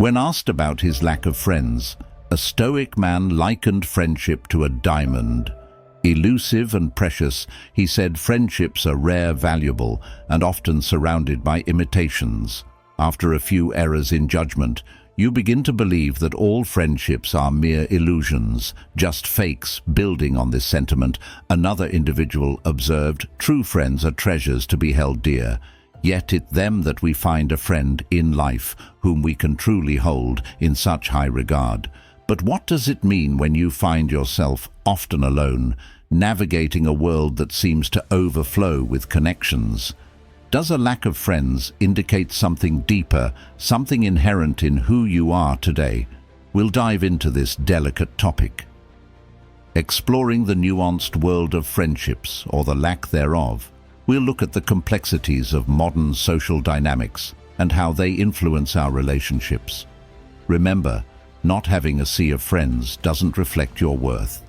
When asked about his lack of friends, a Stoic man likened friendship to a diamond. Elusive and precious, he said friendships are rare, valuable, and often surrounded by imitations. After a few errors in judgment, you begin to believe that all friendships are mere illusions, just fakes. Building on this sentiment, another individual observed, "True friends are treasures to be held dear. Yet it's them that we find a friend in life, whom we can truly hold in such high regard." But what does it mean when you find yourself often alone, navigating a world that seems to overflow with connections? Does a lack of friends indicate something deeper, something inherent in who you are today? We'll dive into this delicate topic. Exploring the nuanced world of friendships, or the lack thereof, we'll look at the complexities of modern social dynamics and how they influence our relationships. Remember, not having a sea of friends doesn't reflect your worth.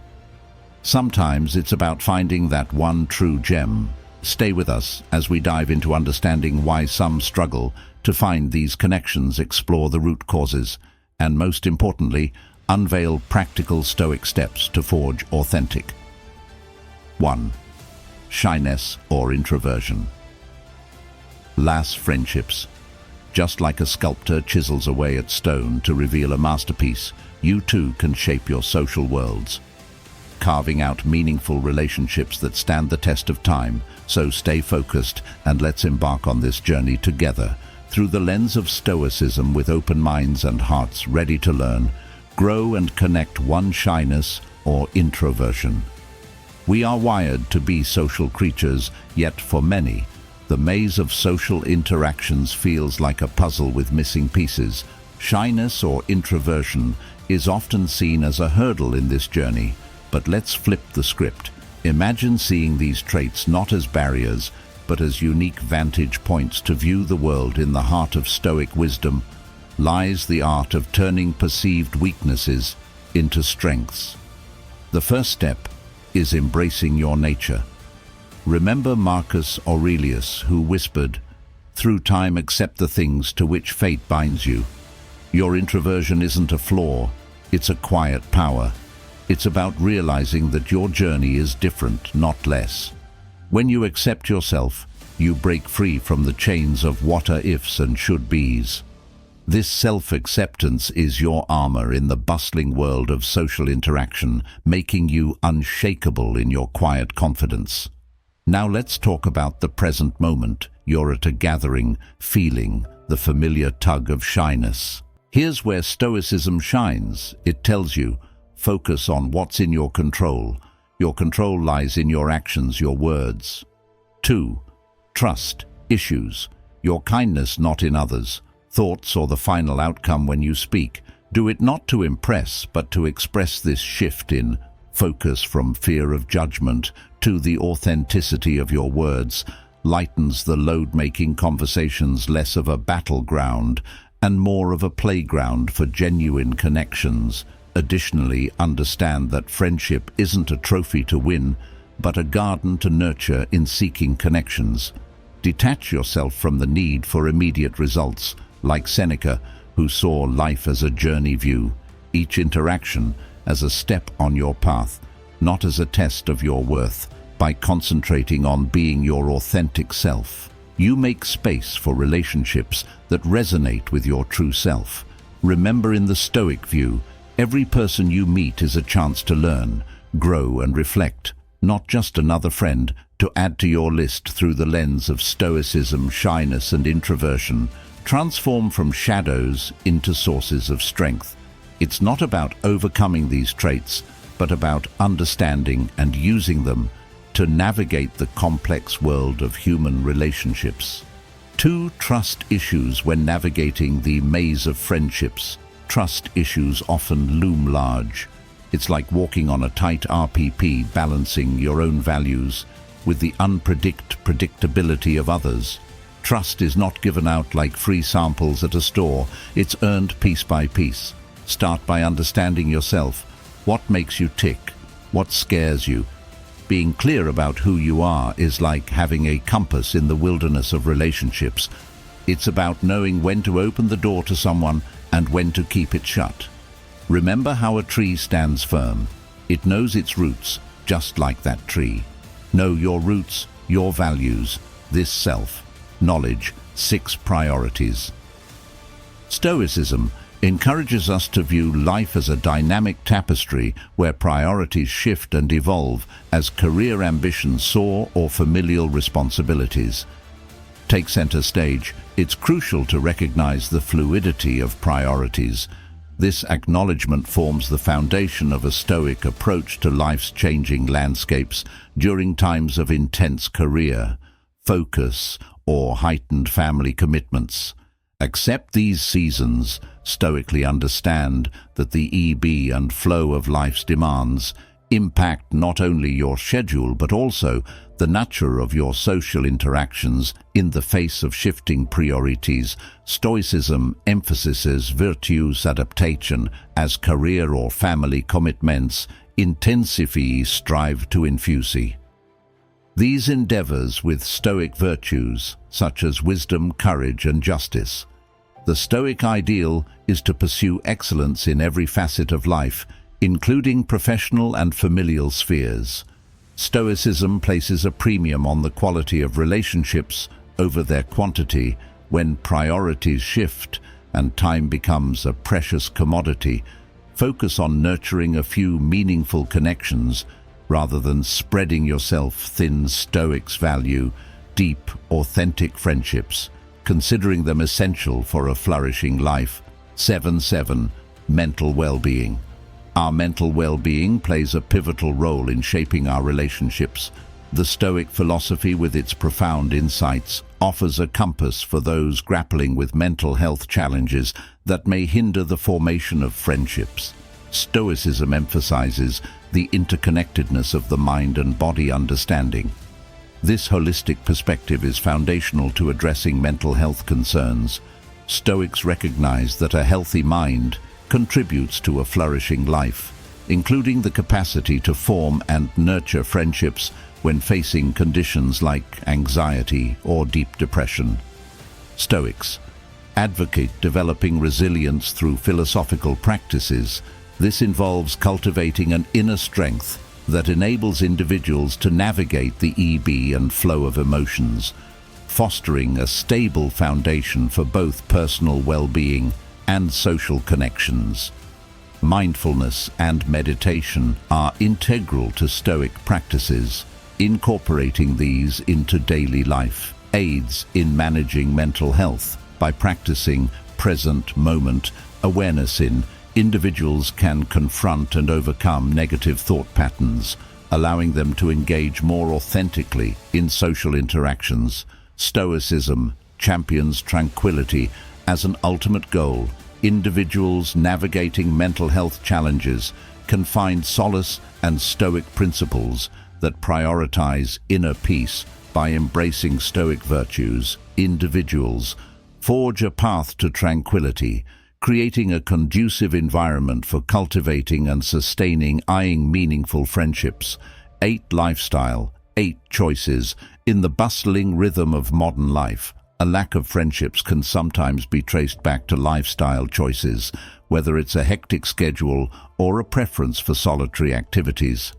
Sometimes it's about finding that one true gem. Stay with us as we dive into understanding why some struggle to find these connections, explore the root causes, and most importantly, unveil practical Stoic steps to forge authentic. 1. Shyness or introversion. Lass friendships. Just like a sculptor chisels away at stone to reveal a masterpiece, you too can shape your social worlds, carving out meaningful relationships that stand the test of time. So stay focused and let's embark on this journey together, through the lens of Stoicism, with open minds and hearts ready to learn, grow and connect. 1. Shyness or introversion. We are wired to be social creatures, yet for many, the maze of social interactions feels like a puzzle with missing pieces. Shyness or introversion is often seen as a hurdle in this journey, but let's flip the script. Imagine seeing these traits not as barriers, but as unique vantage points to view the world. In the heart of Stoic wisdom lies the art of turning perceived weaknesses into strengths. The first step is embracing your nature. Remember Marcus Aurelius, who whispered, "Through time accept the things to which fate binds you." Your introversion isn't a flaw, it's a quiet power. It's about realizing that your journey is different, not less. When you accept yourself, you break free from the chains of what-ifs and should-bes. This self-acceptance is your armor in the bustling world of social interaction, making you unshakable in your quiet confidence. Now let's talk about the present moment. You're at a gathering, feeling the familiar tug of shyness. Here's where Stoicism shines. It tells you, focus on what's in your control. Your control lies in your actions, your words. 2. Trust issues. Your kindness not in others, thoughts, or the final outcome when you speak. Do it not to impress, but to express. This shift in focus from fear of judgment to the authenticity of your words lightens the load, making conversations less of a battleground and more of a playground for genuine connections. Additionally, understand that friendship isn't a trophy to win, but a garden to nurture in seeking connections. Detach yourself from the need for immediate results, like Seneca, who saw life as a journey. View each interaction as a step on your path, not as a test of your worth. By concentrating on being your authentic self, you make space for relationships that resonate with your true self. Remember, in the Stoic view, every person you meet is a chance to learn, grow, and reflect, not just another friend to add to your list. Through the lens of Stoicism, shyness and introversion transform from shadows into sources of strength. It's not about overcoming these traits, but about understanding and using them to navigate the complex world of human relationships. 2. Trust issues. When navigating the maze of friendships, trust issues often loom large. It's like walking on a tight RPP, balancing your own values with the predictability of others. Trust is not given out like free samples at a store. It's earned piece by piece. Start by understanding yourself. What makes you tick? What scares you? Being clear about who you are is like having a compass in the wilderness of relationships. It's about knowing when to open the door to someone and when to keep it shut. Remember how a tree stands firm. It knows its roots, just like that tree. Know your roots, your values, this self, knowledge, 6 priorities. Stoicism encourages us to view life as a dynamic tapestry where priorities shift and evolve as career ambitions soar or familial responsibilities take center stage. It's crucial to recognize the fluidity of priorities. This acknowledgement forms the foundation of a Stoic approach to life's changing landscapes during times of intense career, focus, or heightened family commitments. Accept these seasons, stoically understand that the ebb and flow of life's demands impact not only your schedule but also the nature of your social interactions in the face of shifting priorities. Stoicism emphasizes virtues adaptation as career or family commitments intensify strive to infuse. These endeavors with Stoic virtues, such as wisdom, courage, and justice. The Stoic ideal is to pursue excellence in every facet of life, including professional and familial spheres. Stoicism places a premium on the quality of relationships over their quantity. When priorities shift and time becomes a precious commodity, focus on nurturing a few meaningful connections rather than spreading yourself thin. Stoics value deep, authentic friendships, considering them essential for a flourishing life. 7. Mental well-being. Our mental well-being plays a pivotal role in shaping our relationships. The Stoic philosophy, with its profound insights, offers a compass for those grappling with mental health challenges that may hinder the formation of friendships. Stoicism emphasizes the interconnectedness of the mind and body understanding. This holistic perspective is foundational to addressing mental health concerns. Stoics recognize that a healthy mind contributes to a flourishing life, including the capacity to form and nurture friendships when facing conditions like anxiety or deep depression. Stoics advocate developing resilience through philosophical practices. This involves cultivating an inner strength that enables individuals to navigate the ebb and flow of emotions, fostering a stable foundation for both personal well-being and social connections. Mindfulness and meditation are integral to Stoic practices. Incorporating these into daily life aids in managing mental health. By practicing present moment awareness, individuals can confront and overcome negative thought patterns, allowing them to engage more authentically in social interactions. Stoicism champions tranquility as an ultimate goal. Individuals navigating mental health challenges can find solace and Stoic principles that prioritize inner peace. By embracing Stoic virtues, individuals forge a path to tranquility, creating a conducive environment for cultivating and sustaining meaningful friendships. 8 Lifestyle, 8 choices. In the bustling rhythm of modern life, a lack of friendships can sometimes be traced back to lifestyle choices, whether it's a hectic schedule or a preference for solitary activities.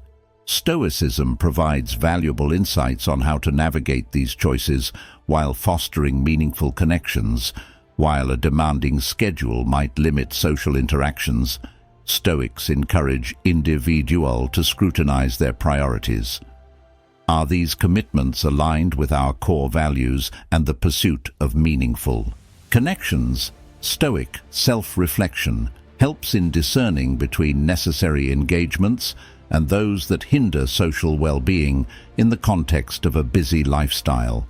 Stoicism provides valuable insights on how to navigate these choices while fostering meaningful connections. While a demanding schedule might limit social interactions, Stoics encourage individuals to scrutinize their priorities. Are these commitments aligned with our core values and the pursuit of meaningful connections? Stoic self-reflection helps in discerning between necessary engagements and those that hinder social well-being in the context of a busy lifestyle.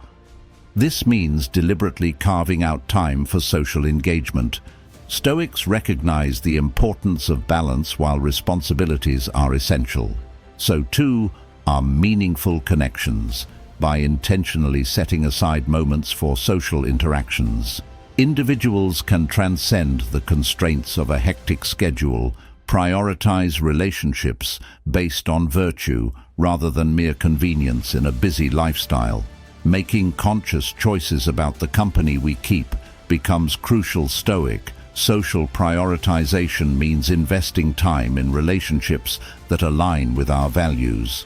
This means deliberately carving out time for social engagement. Stoics recognize the importance of balance while responsibilities are essential. So too are meaningful connections. By intentionally setting aside moments for social interactions, individuals can transcend the constraints of a hectic schedule, prioritize relationships based on virtue rather than mere convenience in a busy lifestyle. Making conscious choices about the company we keep becomes crucial. Stoic Social prioritization means investing time in relationships that align with our values.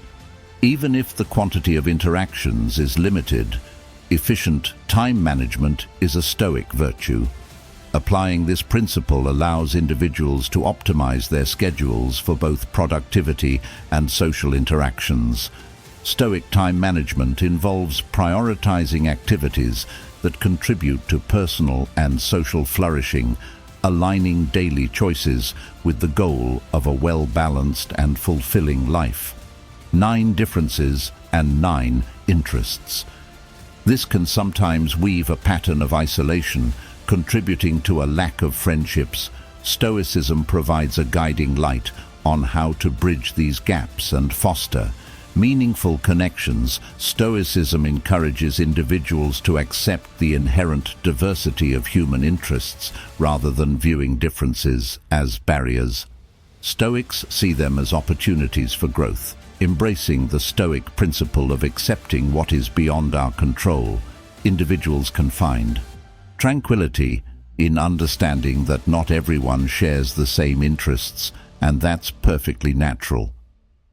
Even if the quantity of interactions is limited, efficient time management is a Stoic virtue. Applying this principle allows individuals to optimize their schedules for both productivity and social interactions. Stoic time management involves prioritizing activities that contribute to personal and social flourishing, aligning daily choices with the goal of a well-balanced and fulfilling life. 9 differences and 9 interests. This can sometimes weave a pattern of isolation, contributing to a lack of friendships. Stoicism provides a guiding light on how to bridge these gaps and foster meaningful connections. Stoicism encourages individuals to accept the inherent diversity of human interests rather than viewing differences as barriers. Stoics see them as opportunities for growth. Embracing the Stoic principle of accepting what is beyond our control, individuals can find tranquility in understanding that not everyone shares the same interests, and that's perfectly natural.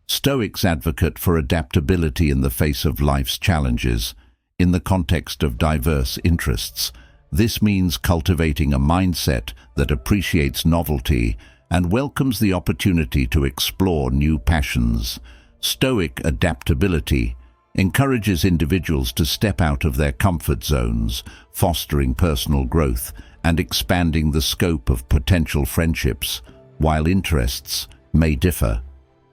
Stoics advocate for adaptability in the face of life's challenges. In the context of diverse interests, this means cultivating a mindset that appreciates novelty and welcomes the opportunity to explore new passions. Stoic adaptability encourages individuals to step out of their comfort zones, fostering personal growth and expanding the scope of potential friendships. While interests may differ,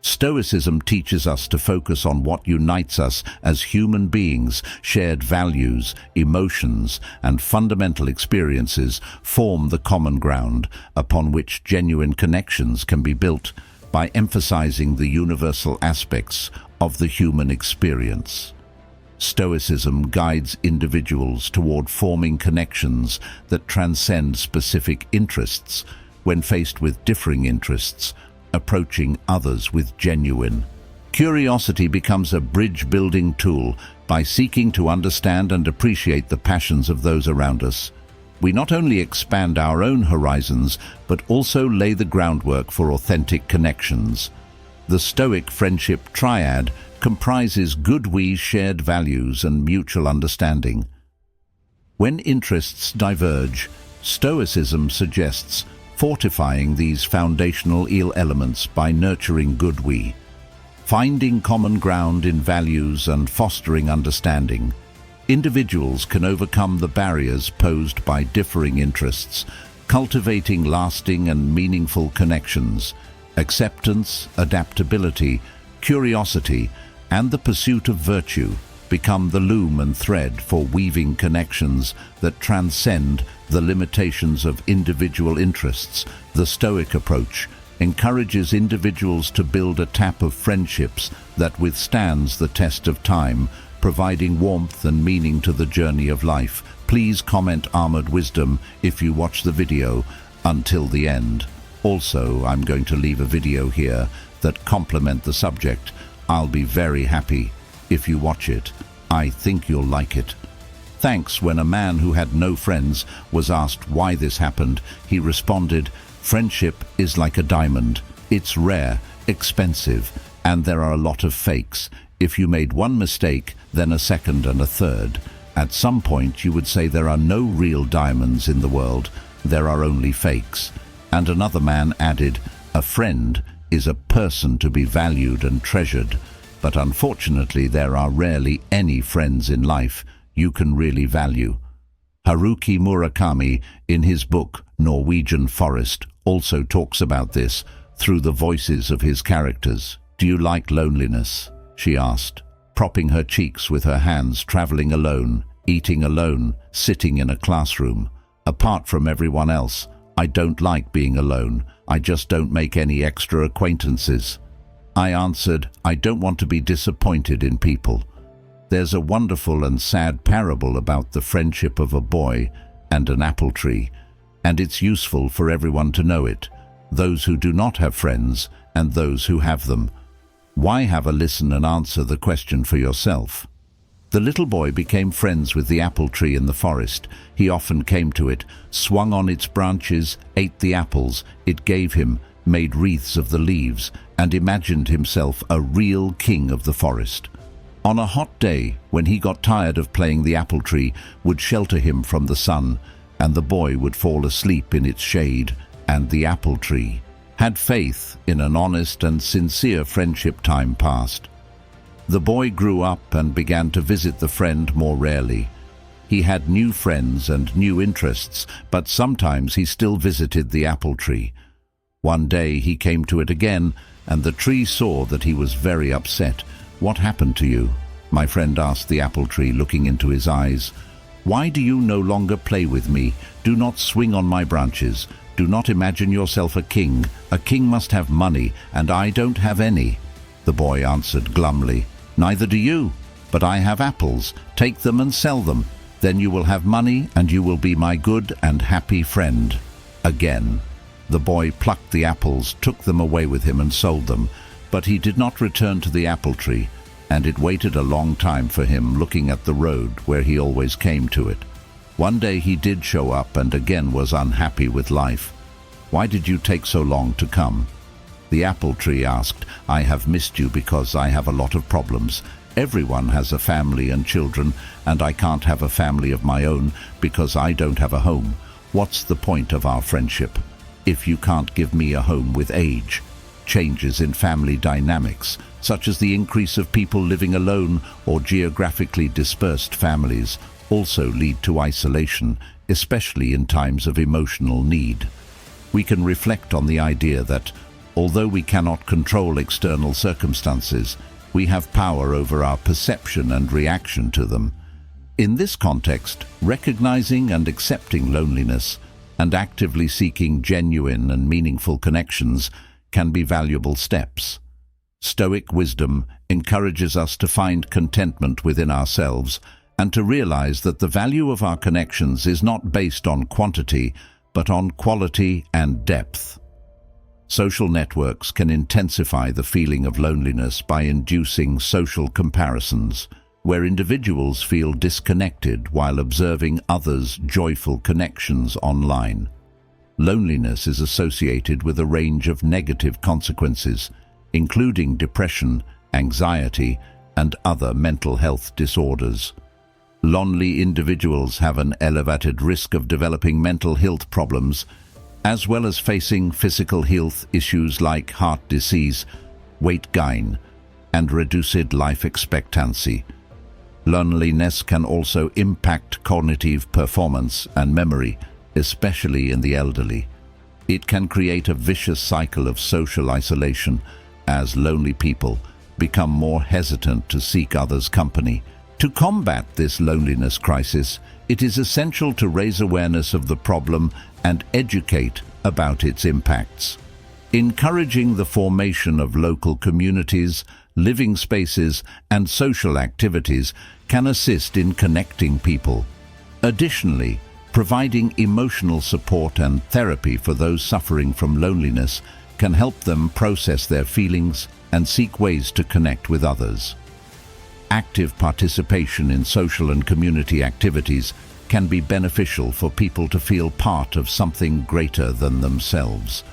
Stoicism teaches us to focus on what unites us as human beings. Shared values, emotions, and fundamental experiences form the common ground upon which genuine connections can be built. By emphasizing the universal aspects of the human experience, Stoicism guides individuals toward forming connections that transcend specific interests. When faced with differing interests, approaching others with genuine curiosity becomes a bridge-building tool. By seeking to understand and appreciate the passions of those around us, we not only expand our own horizons, but also lay the groundwork for authentic connections. The Stoic friendship triad comprises goodwill, shared values, and mutual understanding. When interests diverge, Stoicism suggests fortifying these foundational elements by nurturing goodwill, finding common ground in values, and fostering understanding. Individuals can overcome the barriers posed by differing interests, cultivating lasting and meaningful connections. Acceptance, adaptability, curiosity, and the pursuit of virtue become the loom and thread for weaving connections that transcend the limitations of individual interests. The Stoic approach encourages individuals to build a tap of friendships that withstands the test of time, providing warmth and meaning to the journey of life. Please comment Armored Wisdom if you watch the video until the end. Also, I'm going to leave a video here that complement the subject. I'll be very happy if you watch it. I think you'll like it. Thanks. When a man who had no friends was asked why this happened, he responded, "Friendship is like a diamond. It's rare, expensive, and there are a lot of fakes. If you made one mistake, then a second and a third. At some point you would say there are no real diamonds in the world, there are only fakes." And another man added, "A friend is a person to be valued and treasured, but unfortunately there are rarely any friends in life you can really value." Haruki Murakami, in his book Norwegian Forest, also talks about this through the voices of his characters. "Do you like loneliness?" she asked, propping her cheeks with her hands, traveling alone, eating alone, sitting in a classroom. "Apart from everyone else, I don't like being alone. I just don't make any extra acquaintances." I answered, "I don't want to be disappointed in people." There's a wonderful and sad parable about the friendship of a boy and an apple tree, and it's useful for everyone to know it, those who do not have friends and those who have them. Why? Have a listen and answer the question for yourself. The little boy became friends with the apple tree in the forest. He often came to it, swung on its branches, ate the apples it gave him, made wreaths of the leaves, and imagined himself a real king of the forest. On a hot day, when he got tired of playing, the apple tree would shelter him from the sun, and the boy would fall asleep in its shade, and the apple tree had faith in an honest and sincere friendship. Time passed. The boy grew up and began to visit the friend more rarely. He had new friends and new interests, but sometimes he still visited the apple tree. One day he came to it again, and the tree saw that he was very upset. "What happened to you?" my friend asked the apple tree, looking into his eyes. "Why do you no longer play with me? Do not swing on my branches. Do not imagine yourself a king. A king must have money, and I don't have any." The boy answered glumly, "Neither do you, but I have apples. Take them and sell them. Then you will have money, and you will be my good and happy friend." Again, the boy plucked the apples, took them away with him and sold them, but he did not return to the apple tree, and it waited a long time for him, looking at the road where he always came to it. One day he did show up and again was unhappy with life. "Why did you take so long to come?" The apple tree asked. "I have missed you because I have a lot of problems. Everyone has a family and children, and I can't have a family of my own because I don't have a home. What's the point of our friendship if you can't give me a home with age?" Changes in family dynamics, such as the increase of people living alone or geographically dispersed families, also lead to isolation, especially in times of emotional need. We can reflect on the idea that, although we cannot control external circumstances, we have power over our perception and reaction to them. In this context, recognizing and accepting loneliness and actively seeking genuine and meaningful connections can be valuable steps. Stoic wisdom encourages us to find contentment within ourselves and to realize that the value of our connections is not based on quantity, but on quality and depth. Social networks can intensify the feeling of loneliness by inducing social comparisons, where individuals feel disconnected while observing others' joyful connections online. Loneliness is associated with a range of negative consequences, including depression, anxiety, and other mental health disorders. Lonely individuals have an elevated risk of developing mental health problems, as well as facing physical health issues like heart disease, weight gain, and reduced life expectancy. Loneliness can also impact cognitive performance and memory, especially in the elderly. It can create a vicious cycle of social isolation as lonely people become more hesitant to seek others' company. To combat this loneliness crisis, it is essential to raise awareness of the problem and educate about its impacts. Encouraging the formation of local communities, living spaces, and social activities can assist in connecting people. Additionally, providing emotional support and therapy for those suffering from loneliness can help them process their feelings and seek ways to connect with others. Active participation in social and community activities can be beneficial for people to feel part of something greater than themselves.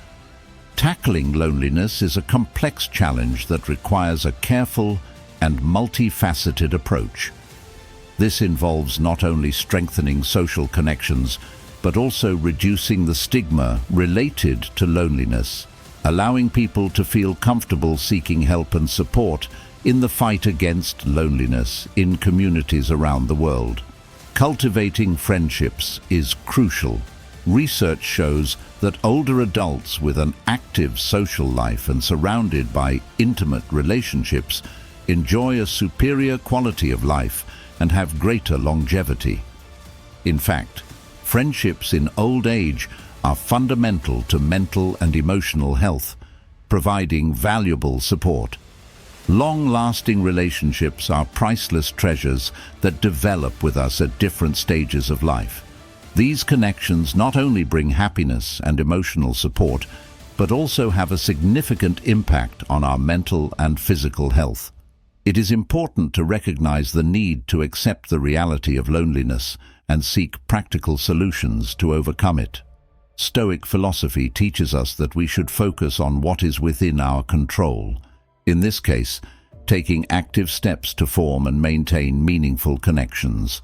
Tackling loneliness is a complex challenge that requires a careful and multifaceted approach. This involves not only strengthening social connections, but also reducing the stigma related to loneliness, allowing people to feel comfortable seeking help and support in the fight against loneliness in communities around the world. Cultivating friendships is crucial. Research shows that older adults with an active social life and surrounded by intimate relationships enjoy a superior quality of life and have greater longevity. In fact, friendships in old age are fundamental to mental and emotional health, providing valuable support. Long-lasting relationships are priceless treasures that develop with us at different stages of life. These connections not only bring happiness and emotional support, but also have a significant impact on our mental and physical health. It is important to recognize the need to accept the reality of loneliness and seek practical solutions to overcome it. Stoic philosophy teaches us that we should focus on what is within our control. In this case, taking active steps to form and maintain meaningful connections.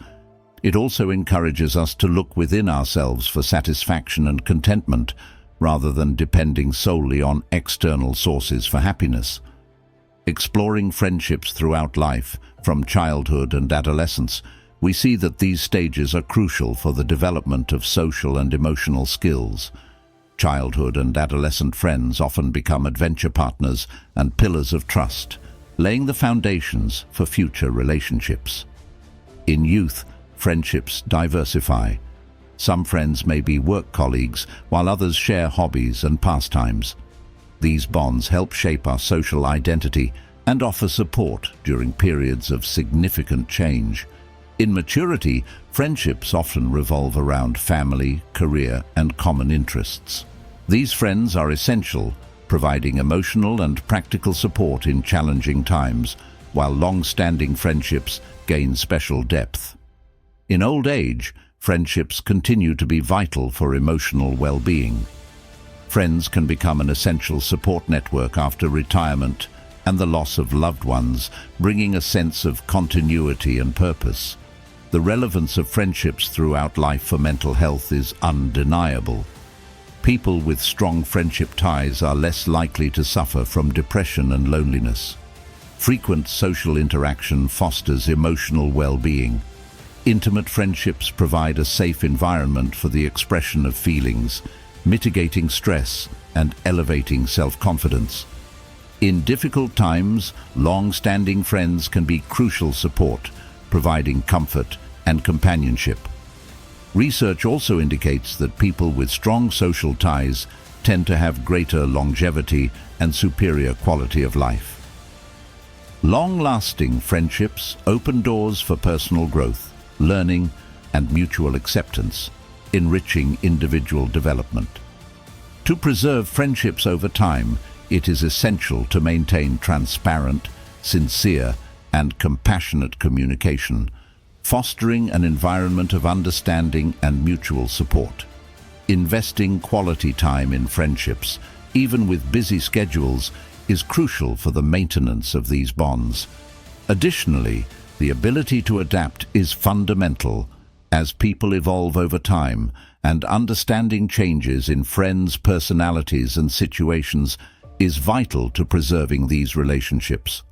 It also encourages us to look within ourselves for satisfaction and contentment, rather than depending solely on external sources for happiness. Exploring friendships throughout life, from childhood and adolescence, we see that these stages are crucial for the development of social and emotional skills. Childhood and adolescent friends often become adventure partners and pillars of trust, laying the foundations for future relationships. In youth, friendships diversify. Some friends may be work colleagues, while others share hobbies and pastimes. These bonds help shape our social identity and offer support during periods of significant change. In maturity, friendships often revolve around family, career, and common interests. These friends are essential, providing emotional and practical support in challenging times, while long-standing friendships gain special depth. In old age, friendships continue to be vital for emotional well-being. Friends can become an essential support network after retirement and the loss of loved ones, bringing a sense of continuity and purpose. The relevance of friendships throughout life for mental health is undeniable. People with strong friendship ties are less likely to suffer from depression and loneliness. Frequent social interaction fosters emotional well-being. Intimate friendships provide a safe environment for the expression of feelings, mitigating stress and elevating self-confidence. In difficult times, long-standing friends can be crucial support, providing comfort and companionship. Research also indicates that people with strong social ties tend to have greater longevity and superior quality of life. Long-lasting friendships open doors for personal growth, learning, and mutual acceptance, enriching individual development. To preserve friendships over time, it is essential to maintain transparent, sincere, and compassionate communication, fostering an environment of understanding and mutual support. Investing quality time in friendships, even with busy schedules, is crucial for the maintenance of these bonds. Additionally, the ability to adapt is fundamental as people evolve over time, and understanding changes in friends' personalities and situations is vital to preserving these relationships.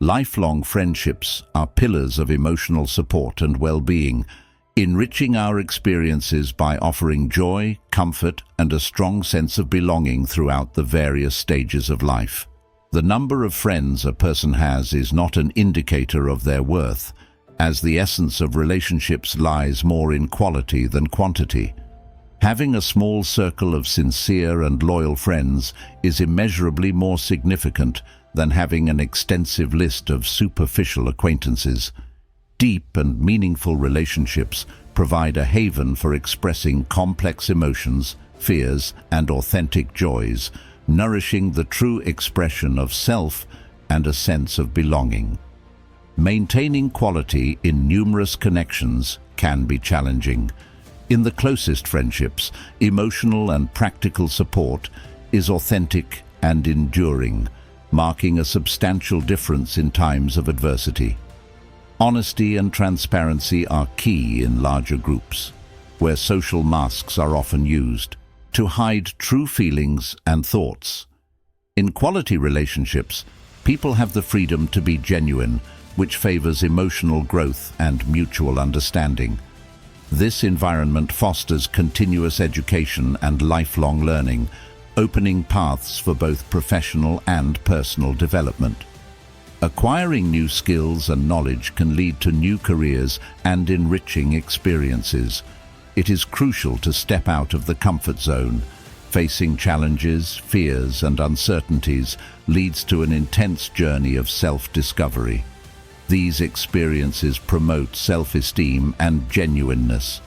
Lifelong friendships are pillars of emotional support and well-being, enriching our experiences by offering joy, comfort, and a strong sense of belonging throughout the various stages of life. The number of friends a person has is not an indicator of their worth, as the essence of relationships lies more in quality than quantity. Having a small circle of sincere and loyal friends is immeasurably more significant than having an extensive list of superficial acquaintances. Deep and meaningful relationships provide a haven for expressing complex emotions, fears, and authentic joys, nourishing the true expression of self and a sense of belonging. Maintaining quality in numerous connections can be challenging. In the closest friendships, emotional and practical support is authentic and enduring, marking a substantial difference in times of adversity. Honesty and transparency are key in larger groups, where social masks are often used to hide true feelings and thoughts. In quality relationships, people have the freedom to be genuine, which favors emotional growth and mutual understanding. This environment fosters continuous education and lifelong learning, opening paths for both professional and personal development. Acquiring new skills and knowledge can lead to new careers and enriching experiences. It is crucial to step out of the comfort zone. Facing challenges, fears, and uncertainties leads to an intense journey of self-discovery. These experiences promote self-esteem and genuineness.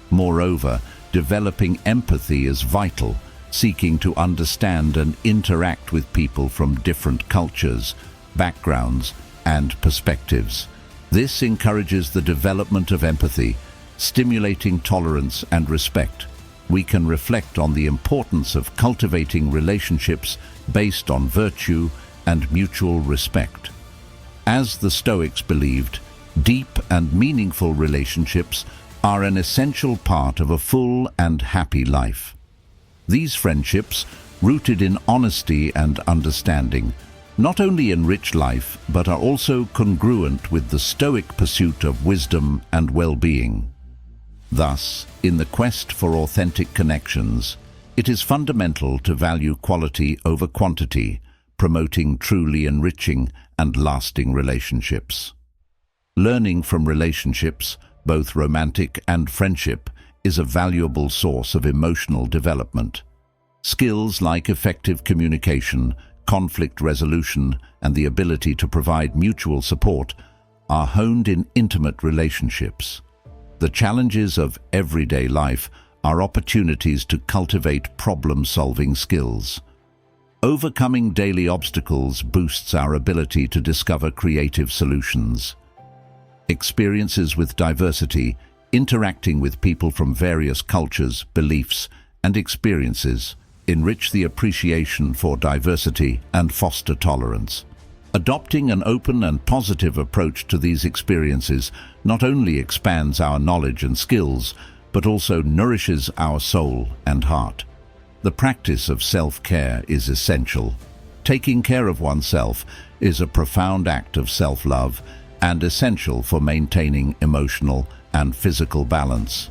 Moreover, developing empathy is vital, seeking to understand and interact with people from different cultures, backgrounds, and perspectives. This encourages the development of empathy, stimulating tolerance and respect. We can reflect on the importance of cultivating relationships based on virtue and mutual respect. As the Stoics believed, deep and meaningful relationships are an essential part of a full and happy life. These friendships, rooted in honesty and understanding, not only enrich life but are also congruent with the Stoic pursuit of wisdom and well-being. Thus, in the quest for authentic connections, it is fundamental to value quality over quantity, promoting truly enriching and lasting relationships. Learning from relationships, both romantic and friendship, is a valuable source of emotional development. Skills like effective communication, conflict resolution, and the ability to provide mutual support are honed in intimate relationships. The challenges of everyday life are opportunities to cultivate problem-solving skills. Overcoming daily obstacles boosts our ability to discover creative solutions. Experiences with diversity, interacting with people from various cultures, beliefs, and experiences, enrich the appreciation for diversity and foster tolerance. Adopting an open and positive approach to these experiences not only expands our knowledge and skills, but also nourishes our soul and heart. The practice of self-care is essential. Taking care of oneself is a profound act of self-love and essential for maintaining emotional and physical balance.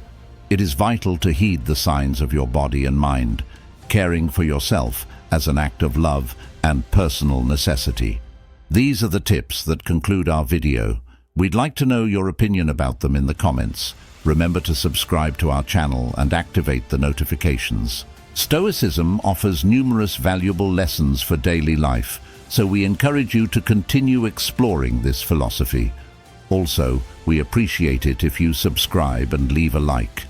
It is vital to heed the signs of your body and mind, caring for yourself as an act of love and personal necessity. These are the tips that conclude our video. We'd like to know your opinion about them in the comments. Remember to subscribe to our channel and activate the notifications. Stoicism offers numerous valuable lessons for daily life, so we encourage you to continue exploring this philosophy. Also, we appreciate it if you subscribe and leave a like.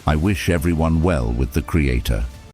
I wish everyone well with the Creator.